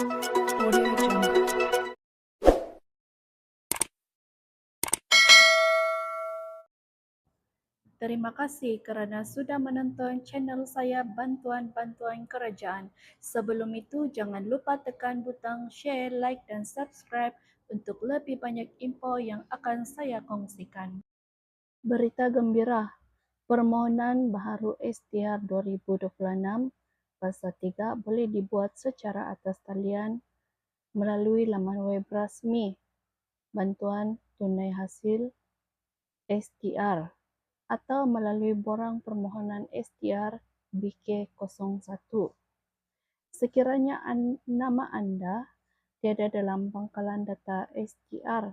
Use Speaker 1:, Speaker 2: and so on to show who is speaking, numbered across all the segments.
Speaker 1: Audio Jungle. Terima kasih kerana sudah menonton channel saya Bantuan-Bantuan Kerajaan. Sebelum itu, jangan lupa tekan butang share, like dan subscribe untuk lebih banyak info yang akan saya kongsikan. Berita gembira, permohonan baharu STR 2026 Fasa 3 boleh dibuat secara atas talian melalui laman web rasmi Bantuan Tunai Hasil STR atau melalui borang permohonan STR BK01. Sekiranya nama anda tiada dalam pangkalan data STR,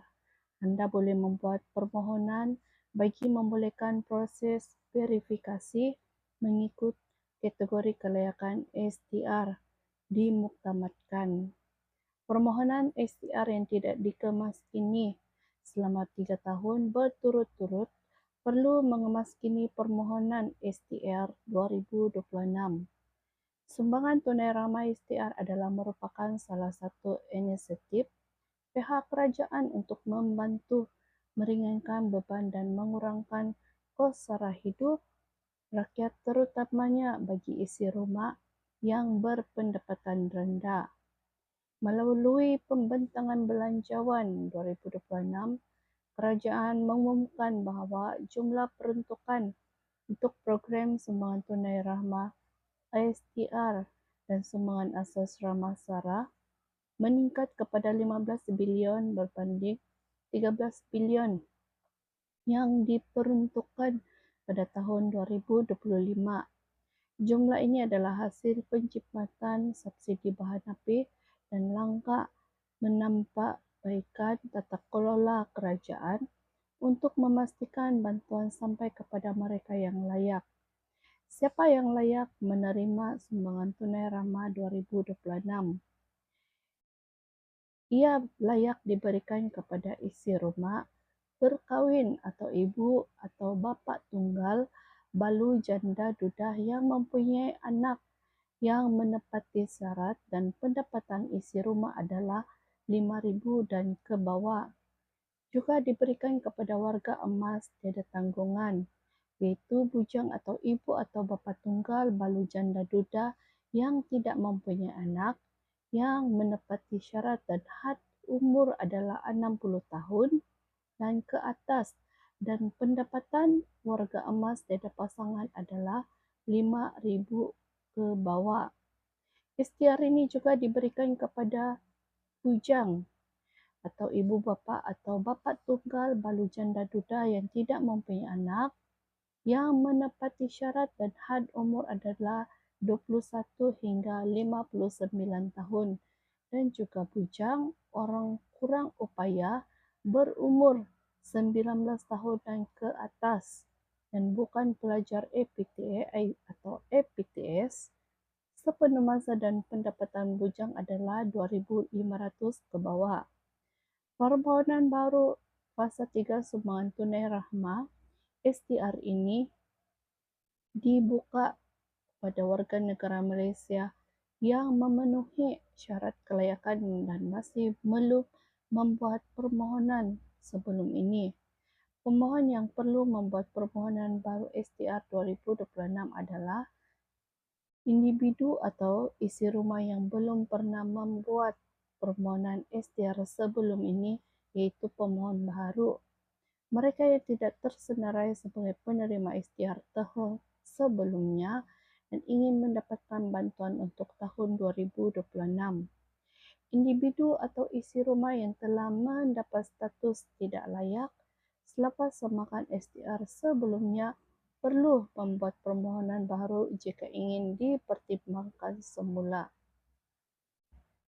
Speaker 1: anda boleh membuat permohonan bagi membolehkan proses verifikasi mengikut kategori kelayakan STR dimuktamadkan. Permohonan STR yang tidak dikemaskini selama 3 tahun berturut-turut perlu mengemaskini permohonan STR 2026. Sumbangan tunai ramah STR adalah merupakan salah satu inisiatif pihak kerajaan untuk membantu meringankan beban dan mengurangkan kos sara hidup rakyat, terutamanya bagi isi rumah yang berpendapatan rendah. Melalui Pembentangan Belanjawan 2026, kerajaan mengumumkan bahawa jumlah peruntukan untuk program sumbangan tunai rahmah STR dan sumbangan asas ramah sara meningkat kepada 15 bilion berbanding 13 bilion yang diperuntukkan pada tahun 2025. Jumlah ini adalah hasil penciptaan subsidi bahan api dan langkah menampakbaikan tata kelola kerajaan untuk memastikan bantuan sampai kepada mereka yang layak. Siapa yang layak menerima sumbangan tunai ramah 2026? Ia layak diberikan kepada isi rumah, berkahwin atau ibu atau bapa tunggal, balu janda duda yang mempunyai anak yang menepati syarat dan pendapatan isi rumah adalah 5,000 dan ke bawah. Juga diberikan kepada warga emas tiada tanggungan, iaitu bujang atau ibu atau bapa tunggal, balu janda duda yang tidak mempunyai anak, yang menepati syarat dan had umur adalah 60 tahun dan ke atas, dan pendapatan warga emas tiada pasangan adalah 5,000 ke bawah. STR ini juga diberikan kepada bujang atau ibu bapa atau bapa tunggal, balu janda duda yang tidak mempunyai anak, yang menepati syarat dan had umur adalah 21 hingga 59 tahun, dan juga bujang orang kurang upaya berumur 19 tahun dan ke atas dan bukan pelajar APTA atau APTS sepenuh masa, dan pendapatan bujang adalah 2,500 ke bawah. Permohonan baru Fasa 3 Sumbangan Tunai Rahmah STR ini dibuka kepada warga negara Malaysia yang memenuhi syarat kelayakan dan masih belum membuat permohonan sebelum ini. Pemohon yang perlu membuat permohonan baru STR 2026 adalah individu atau isi rumah yang belum pernah membuat permohonan STR sebelum ini, iaitu pemohon baharu. Mereka yang tidak tersenarai sebagai penerima STR tahun sebelumnya dan ingin mendapatkan bantuan untuk tahun 2026. Individu atau isi rumah yang telah mendapat status tidak layak selepas semakan STR sebelumnya perlu membuat permohonan baru jika ingin dipertimbangkan semula.